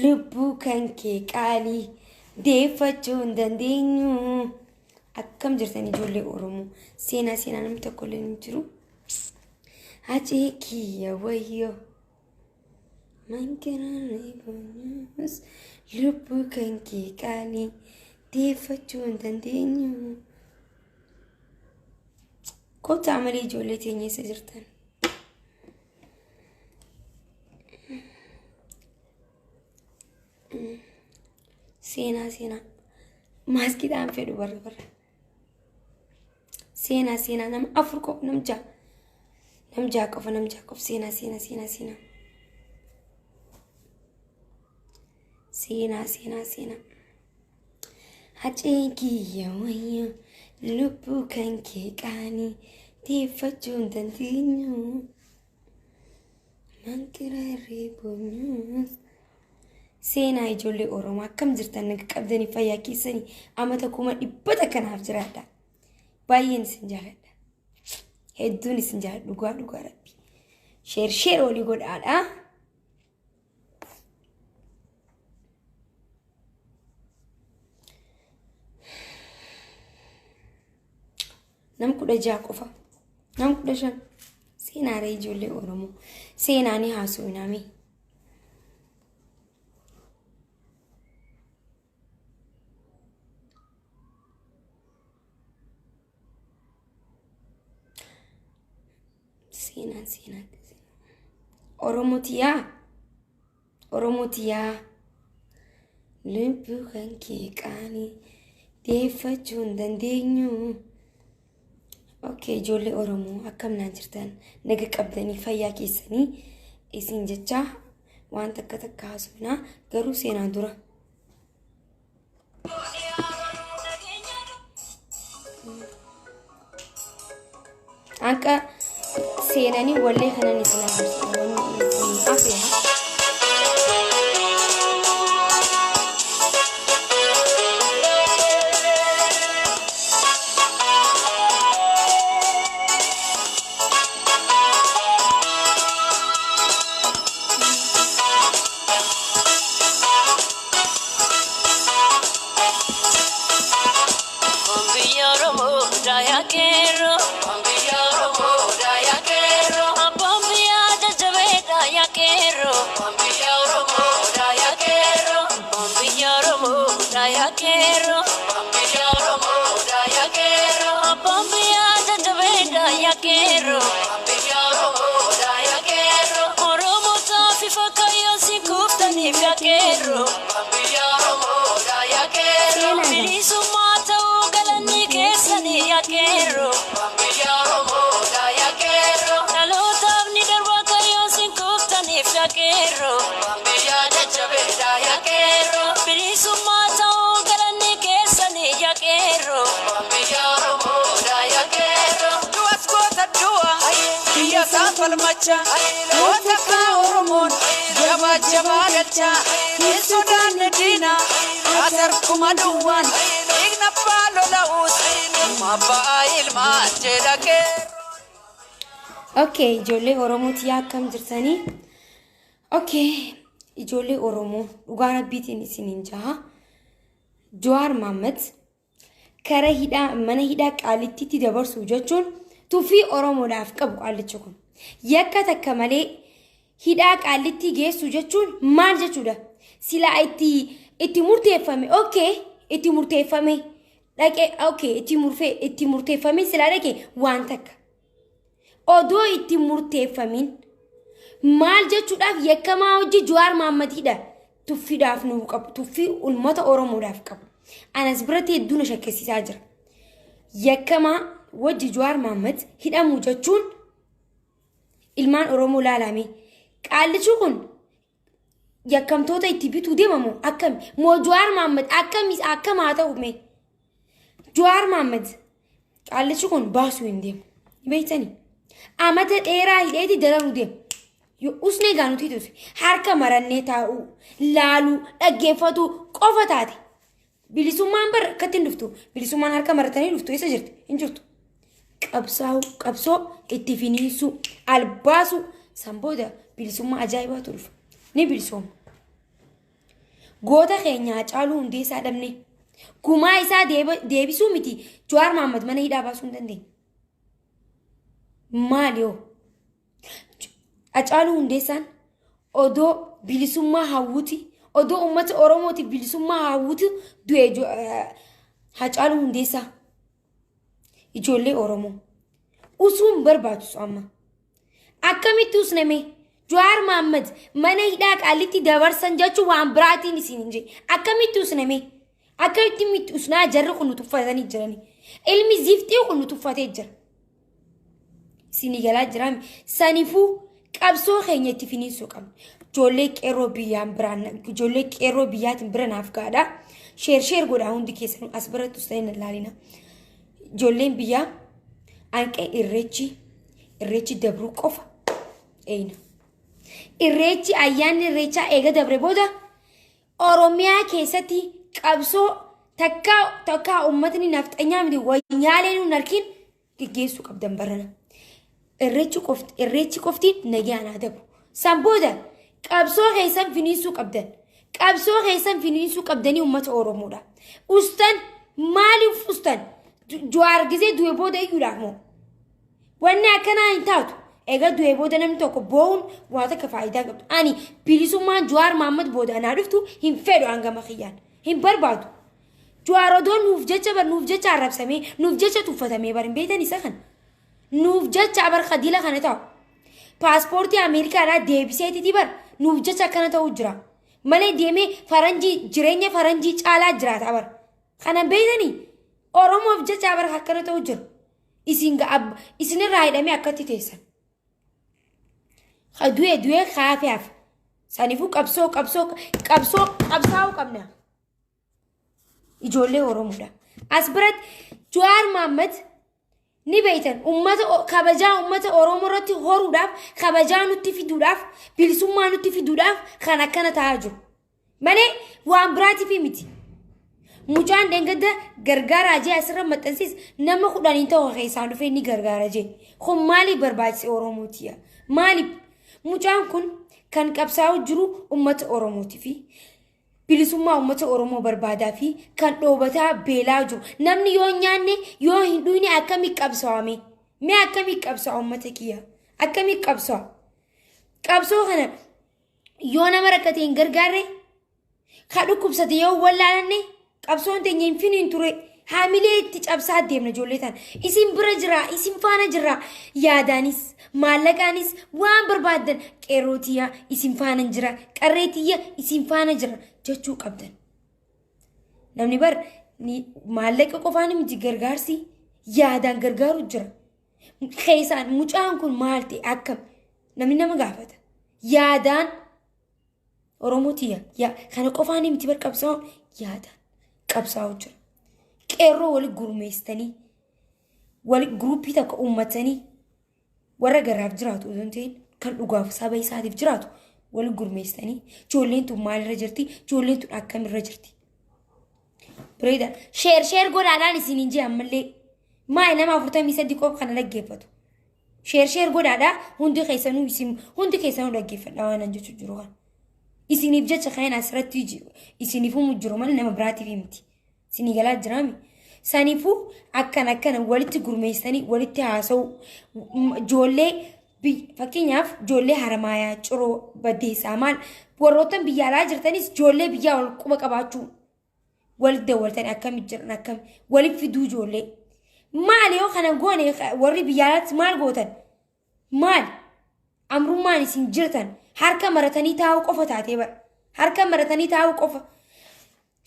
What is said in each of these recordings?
lubbuu kan kee qaalii deeffachuu hin dandeenyu. Akkam jirtanii ijoollee Oromoo seenaa namni tokko illee hin jiru. Hacee kiyya wayyoo mankiraan boonus lubbuu kan kee qaalii deeffachuu hin dandeenyu. Kottaa malee ijoollee teenyeessa jirtan. Seenaa maaskiidhaan fedhu barra. Seenaa nama afur qofa nam ja'a qofa seenaa. Hacee kiyya wayyoo lubbuu kan kee qaalii deeffachuu hin dandeenyu. Mankiraan boonus. Seenaa ijoollee Oromoo akkam jirtan naga qabdanii fayyaa keessanii amata 100 kanaaf jiraadha. Baay'een isin jaaladha. Hedduun isin jaaladha dhugaa rabbi. Sheer olii godhaadha. Nam 16 qofa. Nam 15. Seenaa ijoollee Oromoo. Seenaanii haasofnaami. Seenaa. Oromootiyaa. Lubbuu kan kee qaalii deeffachuu hin dandeenyu. Okay, ijoollee Oromoo akkam jirtan naga qabdanii fayyaa keessanii isin jecha waan takka haasofnaa garuu seenaan dura. Akka seenanii wallee kanan isin agarsiisan. Falmacha, Otaka Oromon, Jabba Gacha, Sudan Dina, Azar Kumaduan, Igna Palo Laus, Maba Ilma Jedake. Okay, ijoollee Oromootiyaa akkam jirtanii? Okay, ijoollee Oromoo dhugaa rabbiitiin isiniin jaha. Jawar Muhamad mana hidhaa qaalittiitti dabarsuu jechuun tuffii Oromoodhaaf qabu qaalichi kun. Yakka takka malee hidhaa qaalitti geessu jechuun maal jechuudha? Silaa itti murteeffame. Okay, itti murteeffame. Dhaqee okay, itti murteeffame silaa dhaqee waan takka. Odoo itti murteeffamin maal jechuudhaaf yakkamaa hojii Jawar Muhammadidha. Tuffiidhaaf nu qabu. Tuffii uummata Oromoodhaaf qabu. Anas biratti hedduun shakkisiisaa jira. Yakkamaa hojii Jawar Muhammad hidhamu jechuun ilmaan Oromoo laalame. Qaalichi kun yakkamtoota itti bituu deemamu akkami? Moo Jawar Muhamad akkam haa ta'u mee? Jawar Muhamad qaalichi kun baasuu hin deemu. Beektanii? Amata dheeraa hidheeti dararuu deemu. Yoo usnee gaanutii tuuti harka marannee taa'uu, laaluu, dhaggeeffatuu qofa taate. Bilisummaan bar akkatti hin dhuftu. Bilisummaan harka maratanii dhuftu eessa jirti? Hin jirtu. Qabsoo itti finiinsuu, albaasu, sanbooda bilisummaa ajaa'ibaatu dhufa. Ni bilisooma. Goota keenya Hacaaluu Hundeessaa dhabne. Gumaa isaa deebisuu miti Jawar Muhamad mana hidhaa baasuu hin dandeenye. Maali yoo? Hacaaluu Hundeessaan odoo bilisummaa hawwuti odoo uummata Oromooti bilisummaa hawwuti du'e Hacaaluu Hundeessaa ijoollee Oromoo usuun barbaachisu amma. Akkamitti usname Jawar Muhamad mana hidhaa qaalitti dabarsan jechuun waan biraatiin isin hin jee. Akkamitti usname akkamitti mitti usnaa jarri kun tuffatanii jirani. Ilmi ziftii kun tuffatee jira. Isin galaa jiraami sanifuu qabsoo keenya itti finiisuu qabna. Ijoollee qeerroo biyyaan biraan ijoollee qeerroo biyyaatiin biranaaf gaadha. Sheer godhaa hundi keessanuu as biratti usneen ilaalina. Ijoolleen biyyaa anqee irreechi dabruu qofa eeyna. Irreechi ayyaanni irreechaa eega dabre booda Oromiyaa keessatti qabsoo takkaa uummatni nafxanyaa miti wanyaalee nuun harkiin geggeessuu qabdan barana. Irreechi qoftiin nagaan haa dabru. San booda qabsoo keessan finiisuu qabdan. Qabsoo keessan finiisuu qabdanii uummata Oromoodha. Ustan maaliif ustan? Jawar gisee du'e booda iyyuudhaaf moo? Wanni akkanaa hin taatu. Egaa du'e booda namni tokko bo'uun waan akka faayidaa qabdu. Ani bilisummaan Jawar Muhamad booda anaa dhuftu hin fedhu hangama kiyyaan. Hin barbaadu. Jawar odoo nuuf jecha arrabsamee nuuf jecha tuffatamee barin beektan isa kana. Nuuf jecha abar khadila kana ta'u. Paaspoortii Ameerikaadhaa deebiseetiti bar nuuf jecha akkana ta'u jira. Malee deemee jireenya faranjii caalaa jiraata abar. Kana beektanii Oromoof jecha abar akkana ta'u jira. Isinirraa hidhamee akkatti teessan. Du'e kaafeef sanifuu qabsaa'uu qabna. Ijoollee Oromoodha. As biratti Jawar Muhamad ni beektan kabajaa uummata Oromoo irratti horuudhaaf kabajaa nutti fiduudhaaf bilisummaa nutti fiduudhaaf kan akkana ta'aa jiru. Malee waan biraatiif miti. Mucaan dengadda gargaaraa jee asirra maxxansiis nama 10 ta'uu keessaan dhufee ni gargaara jee. Kun maaliif barbaachise Oromootiya? Maaliif? Mucaan kun kan qabsaa'u jiru uummata Oromootii fi bilisummaa uummata Oromoo barbaadaa fi kan dhoobataa beelaa jiru. Namni yoo nyaanne yoo hin dhuyne akkamii qabsaa'ame? Mee akkamii qabsaa'u uummata kiyya? Akkamii qabsaa'u? Qabsoo kana yoo nama rakkate hin gargaarre ka dhukkubsate yoo wallaalanne qabsoon teenya hin finiin ture. Haamilee itti cabsaa deemna ijoollee tana. Isin bira jira, isin faana jira. Yaadaanis, maallaqaanis waan barbaadan qeerrootiyaa isin faana jira. Qarreetiyyaa isin faana jira jechuu qabdan. Namni bar maallaqa qofaan miti gargaarsi yaadaan gargaaru jira. Keessaan mucaan kun maal ta'e akkam namni nama gaafata. Yaadaan Oromootiyyaa kana qofaan miti bar qabsaa'uun yaadaan qabsaa'u jira. Qeerroo wali gurmeestanii wali gruupii takka uummatanii warra garaaf jiraatu osoo hin ta'in kan dhugaaf saba isaatiif jiraatu wali gurmeestanii ijoolleen tun maalirra jirti? Ijoolleen tun akkamirra jirti? Bireeda sheer godhaadhaan isin hin jee ammallee maal nama 43 qof kana dhaggeeffatu. Sheer godhaadhaa hundi keessanuu dhaggeeffadha waan an jechuu jiru kana. Isiniif jecha kan asirratti isiniifuu jiru malee nama biraatiif miti. Isinii galaa jiraami. Sanifuu akkana walitti gurmeessanii walitti haasa'u ijoollee fakkeenyaaf ijoollee Haramaayaa Ciroo Baddeessaa maal warroota biyya alaa jirtanis ijoollee biyyaa wal quba qabaachuu walitti daawwatanii akkamitti jiran akkam walitti fiduu ijoollee. Maal yoo kana goone warri biyya alaatti maal gootan? Maal amrummaan isin jirtan harka maratanii taa'uu qofa taatee bara. Harka maratanii taa'uu qofa.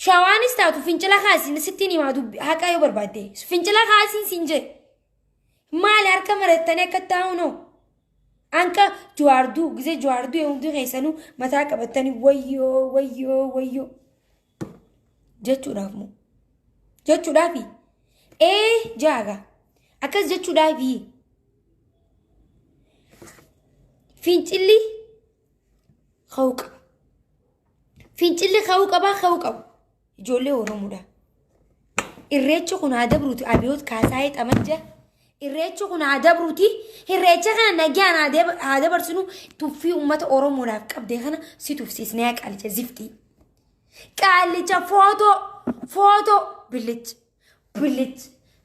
Shawaanis taatu fincila kaasin sittiin himaa dubbi haqa yoo barbaadde fincila kaasin sin jee maal harka marattanii akka taa'u noo anka gisee jawaarduu hundi keessanuu mataa qabatanii wayyoo jechuudhaaf moo jechuudhaafi jaaga akkas jechuudhaafi fincilli ka'uu qaba. Ijoollee Oromoodha. Irreechi kun haa dabruuti abiyoot kaasaayee xamajja. Irreechi kun haa dabruuti. Irreecha kana nagaan haa dabarsinu tuffii uummata Oromoodhaaf qabdee kana si tufsiisnee qaalcha ziftii. Qaalicha foto bilich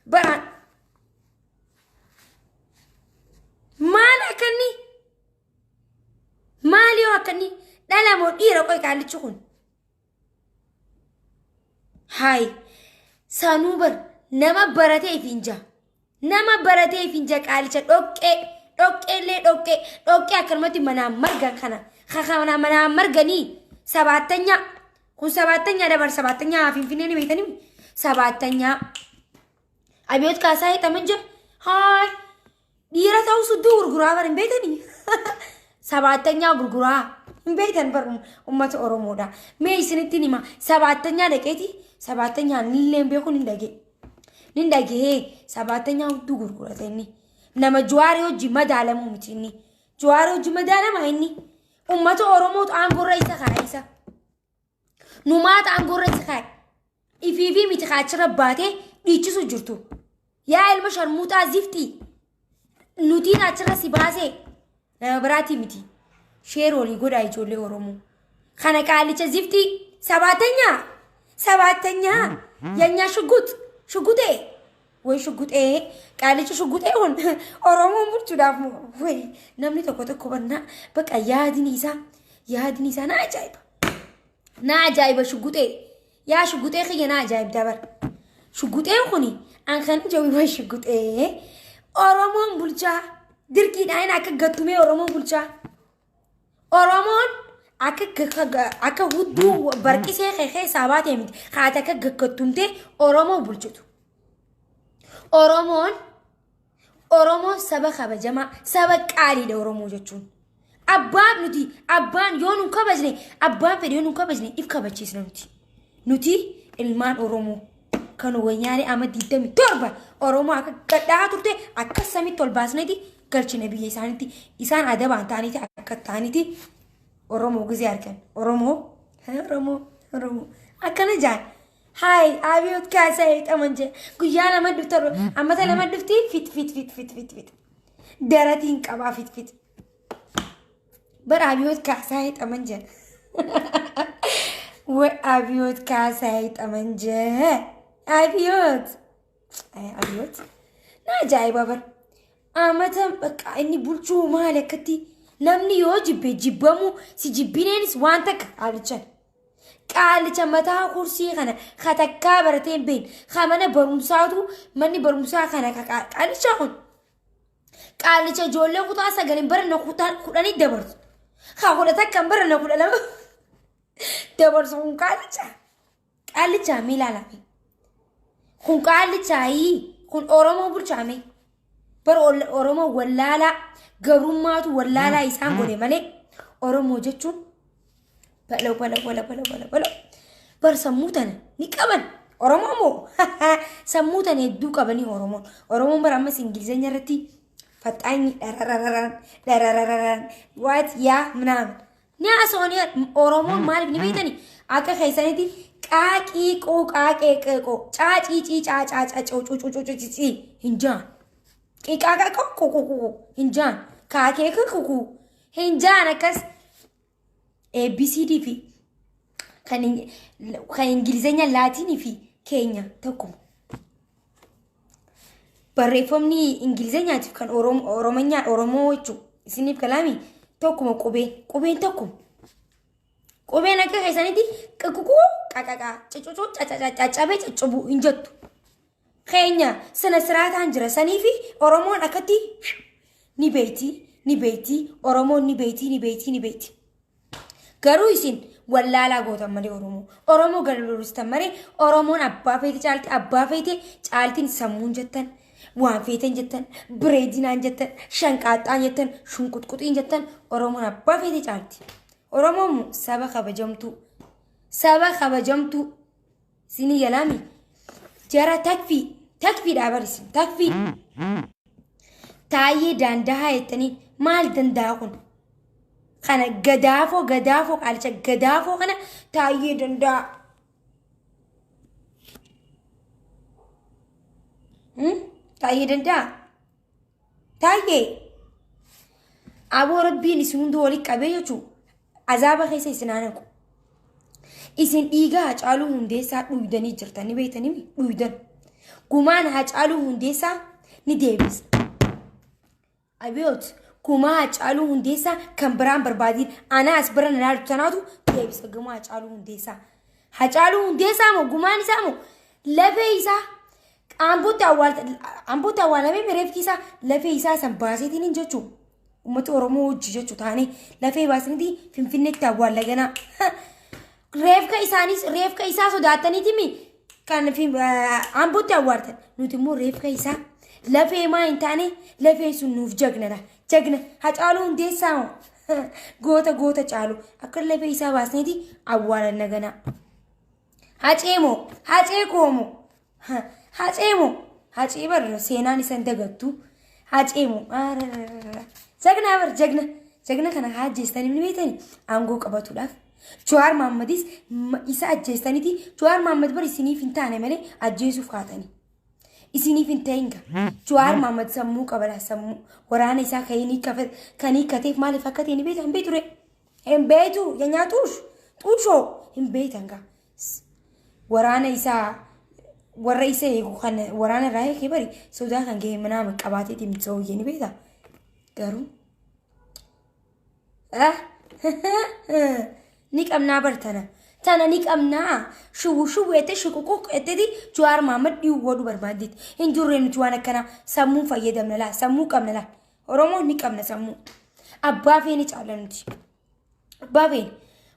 baran maal akkanni maal yoo akkanni dhala moo dhiira qoy qaalichi kun hay sanuu bar nama baratee finja qaalicha dhoqqee akkanumatti manaa margan kana manaa marganii sabaatanya kun sabaatanya dabar sabaatanya finfinnee ni beekanii sabaatanya abiyyoot kaasaa hidhaman jira hay dhiira ta'uu sudduu gurguraa bar hin beekanii sabaatanya gurguraa hin beekan bar ummata oromoodha mee isinitti nima sabaatanya dhaqeeti sabaatanya nillee hin beeku nin dhagee sabaatanya hudduu gurgurata inni nama Jawaar hojii madaalamu miti inni Jawaar hojii madaalama inni ummata oromootu aangorra isa kaayisa numaata aangorra isa kaay ifiifi miti kaachira baatee dhiichisu jirtu yaa ilma sharmuuxaa ziftii nutiin achirra si baasee nama biraati miti sheeroolii godhaa ijoollee oromoo kana qaalicha ziftii sabaatanya yanyaa shugutee way shugutee qaalicha shugutee on oromoon bulchuudhaaf way namni tokko barnaa baqa yaadni isaa na ajaa'iba shugutee yaa shugutee xiyya na ajaa'ib dabar shugutee kuni an kan jawi way shugutee oromoon bulchaa dirqiidhaan akka gattumee oromoon bulchaa oromoon akka hudduu barqisee xeexee saabaatee miti haati akka gattumtee oromoo bulchitu oromoon saba kabajamaa saba qaaliidha oromoo jechuun abbaan yoo nun kabajne abbaan fedhe yoo nun kabajne if kabachiisna nuti ilmaan oromoo kan wayyaanee ama 27 oromoo akka gadhaa turte akka samitti ol baasneeti galchine biyya isaaniitti isaan adabaan ta'aniiti akka ta'aniiti oromoo gizee argan oromoo akkana jaan hay abiyyoot kaasaa hidhaman jee guyyaa lama dhufta ammata lama dhufti fit daratiin qabaa fit bara abiyyoot kaasaa hidhaman jee abiyyoot kaasaa hidhaman jee abiyyoot na ajaa'iba bar ammata bakka inni bulchuu maal akkatti namni yoo jibbamu si jibbineenis waan takka qaalicha mataa kursii kana katakkaa barateen been kamana barumsaatu manni barumsaa kana qaalicha kun qaalicha ijoollee kutaa 9 barana kudhanii dabarsu kudha takkan barana 12 dabarsu kun qaalicha miilaalame kun qaalichaayi kun oromoo bulchaame bar oromoo wallaalaa gabrummaatu wallaalaa isaan godhe malee oromoo jechuun bala bar sammuutana ni qaban oromoo moo sammuutana hedduu qabanii oromoon bar ammas ingilizenya irratti faxaanyi darararan waat yaa ምናምን ni asooni oromoon maaliif ni beekani akka keessanitti qaaqiiqoo qaaqeeqeeqoo caacii caacaa hinjaan qiqaaqaqoo hinjaan kaakeeqeeqoo hinjaan akkas ABCD fi kan ingilizenya laatinii fi keenya tokko barreeffamni ingilizenyaatiif kan oromoo jechuun isiniif kalaami tokkuma qubeen tokkuma qubeen akka keessanitti qiquu qaqaqaa cicucuu caccabee caccabu hin jettu keenya sana siraataan jira sanii fi oromoon akkatti ni beeyti oromoon ni beeyti garuu isin wallaalaa gootan malee oromoo galaluristan malee oromoon abbaa feete caaltiin sammuun jettan waan feeten jettan bireedinaan jettan shanqaaxaan jettan shunqutquxiin jettan oromoon abbaa feete caalti oromoon saba kabajamtu isinii yalaami jara takfii dhaabarisin takfii taayee daandahaa jettanii maal danda'a kun kana gadaafoo qaalicha gadaafoo kana taayee danda'a taayee danda'a taayee aboo rabbiin isin hunduu walitti qabee jechuun azaaba keessa isin aanaqu isin dhiiga Hacaaluu Hundeessaa dhuydanii jirtanii beeytanii dhuydan gumaan Hacaaluu Hundeessaa ni deebisa abiyoot gumaa Hacaaluu Hundeessaa kan biraan barbaadiin ana as bira na tanaatu deebisa gumaa Hacaaluu Hundeessaa Hacaaluu Hundeessaa moo gumaan isaa moo lafee isaa amboota awwaalamee mereefki isaa lafee isaa san baaseetiin hin jechuu ummata Oromoo hojii jechuu taane lafee baasaniiti Finfinneetti awwaalaganaa reefka isaa sodaataniitimi kan amboota awwaaltan nuti immoo reefka isaa lafee maa hin taane lafee sun nuuf jagnadha jagna Hacaaluu Hundeessaa goota caalu akka lafee isaa baasaniiti awwaalanna ganaa hacee koomo hacee bar seenaan isan dagattu hacee moo jagna kana hajjeestanii ni beetani aangoo qabatuudhaaf Jawar Muhammadis isa ajjeestaniiti Jawar Muhammad bar isiniif hin taane malee ajjeesuuf kaatanii isiniif hin ta'inga Jawar Muhammad sammuu qabala sammuu waraana isaa kanii kateef maaliif akka ta'e ni beetan beeture hin beetu yanyaatuush tuushoo hin beetanga waraana isaa warra isa eegu kan waraana irraa eegee bari sodaa kan gahee mana qabaateetiin mi'ooyyee ni beeta garuu ni qabnaa bartana tana ni qabnaa shubuete shukukuuk etteti Jawar Muhammad dhiiwwadhu barbaaddeeti hin jirre nuti waan akkanaa sammuu fayyadamna laa sammuu qabna laa Oromoo ni qabna sammuu abbaa feeni caala nuti abbaa feeni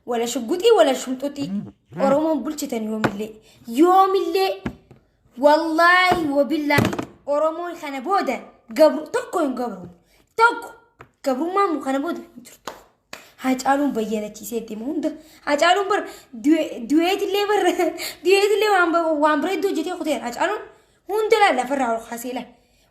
wala shugguxii wala shumxuxii Oromoon bulchitan yoomillee wallahi wabillahi Oromoon kana booda gabru tokko hin gabru tokko gabrummaa mu kana booda jirtu Hacaaluun bayyanachiisee deemu hunda Hacaaluun bar du'eetillee waan bareedduu hojjetee kuteera Hacaaluun hunda lafarraa ol kaaseela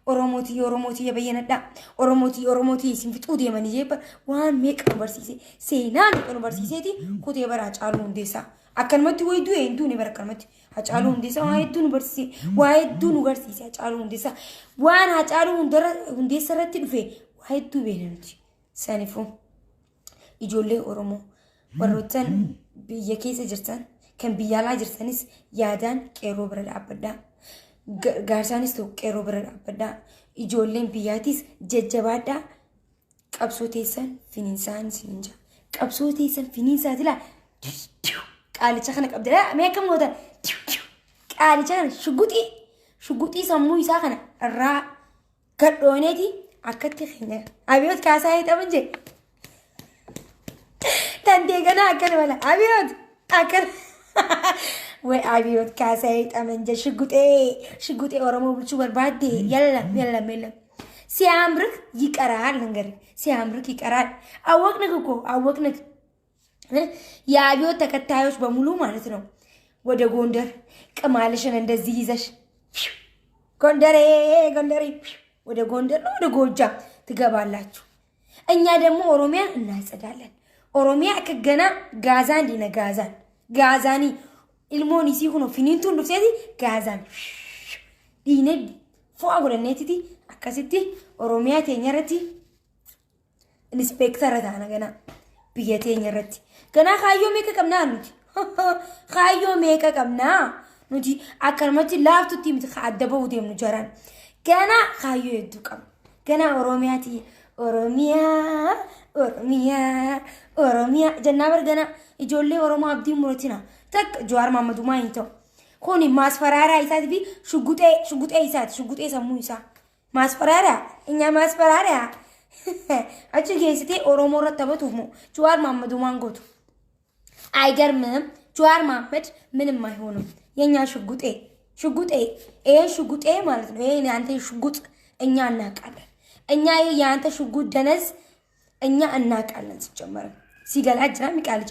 Oromootii bayyanadhaa Oromootii isin fixuu deemanii jeebar waan meeqa nu barsiise seenaa meeqa nu barsiiseeti kutee bara Hacaaluu Hundeessaa akkanumatti way du'e hin duune bara akkanumatti Hacaaluu Hundeessaa waa hedduu nu barsiise waa hedduu nu garsiise Hacaaluu Hundeessaa waan Hacaaluu Hundeessaa irratti dhufe waa hedduu beena nuti sanifuu ijoollee Oromoo warroottan biyya keessa jirtan kan biyya alaa jirtanis yaadaan qeerroo bira dhaabbadhaa gaarsaanis ta'u qeerroo bira dhaabbadhaa ijoolleen biyyaatis jajjabaadhaa qabsoo teessan finiinsaan sininja qabsoo teessan finiinsaati laa qaalicha kana qabdee mee akkam gootan qaalicha kana shuguxii sammuu isaa kana irraa gadhooneeti akkatti keenya abiyoot kaasaa hidhaman jee tantee kana akkana mala abiyoot akkana way abiyoot kaasaa hidhaman jee shuguxee Oromoo bulchuu barbaadde yalla ሲያምርክ ይቀራል ነገር ሲያምርክ ይቀራል አወቅነክ የአብዮት ተከታዮች በሙሉ ማለት ነው ወደ ጎንደር ቅማልሽን እንደዚህ ይዘሽ ጎንደሬ ወደ ጎንደር ነው ወደ ጎጃም ትገባላችሁ እኛ ደግሞ ኦሮሚያን እናጸዳለን ኦሮሚያ ከገና ጋዛን ዲነ ጋዛኒ ኢልሞኒ ሲሆኑ ፊኒንቱን ዱሴቲ ጋዛን ዲነ ፎአጎለኔቲቲ akkasitti Oromiyaa teenya irratti inspektara taana gana biyya teenya irratti gana kaayyoo meeqa qabnaa nuti kaayyoo meeqa qabnaa nuti akkanumatti laaftutti miti adda bahuu deemnu jaraan gana kaayyoo hedduu qabna gana Oromiyaa jannaa bar gana ijoollee Oromoo abdii muratina takka Jawar Muhammadumaa hin ta'u kuni maasfaraaraa isaati fi shuguxee isaati shuguxee sammuu isaa Masparara, inya masparara. Achi geessite Oromoo irratti taphatuuf Jawar Muhammad Mangotu. Aygarmም Jawar Muhammad ምንም አይሆንም የኛ ሽጉጤ ማለት ነው ይሄ አንተ ሽጉጥ እኛ እናቃለን እኛ ያንተ ሽጉጥ ደነዝ እኛ እናቃለን ሲጀመር ሲገላጅራ ሚቃልጭ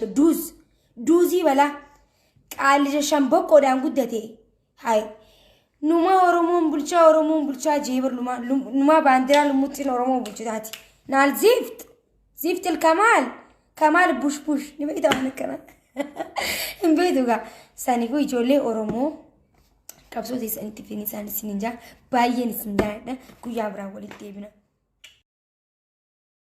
ዱዚ በላ ቃልጀ ሸምበቆ ዳንጉደቴ ሃይ Numa Oromoon bulchaa jeebar numa baandiraa lumuutiin Oromoo bulchitaati. Naal ziftil Kamaal bush ni beektaa waan akkana. Hin beektugaa saniifuu ijoollee Oromoo qabsoo teessanitti finiisaan isin hin jaa baay'een isin jaadha guyyaa biraa walitti deebina.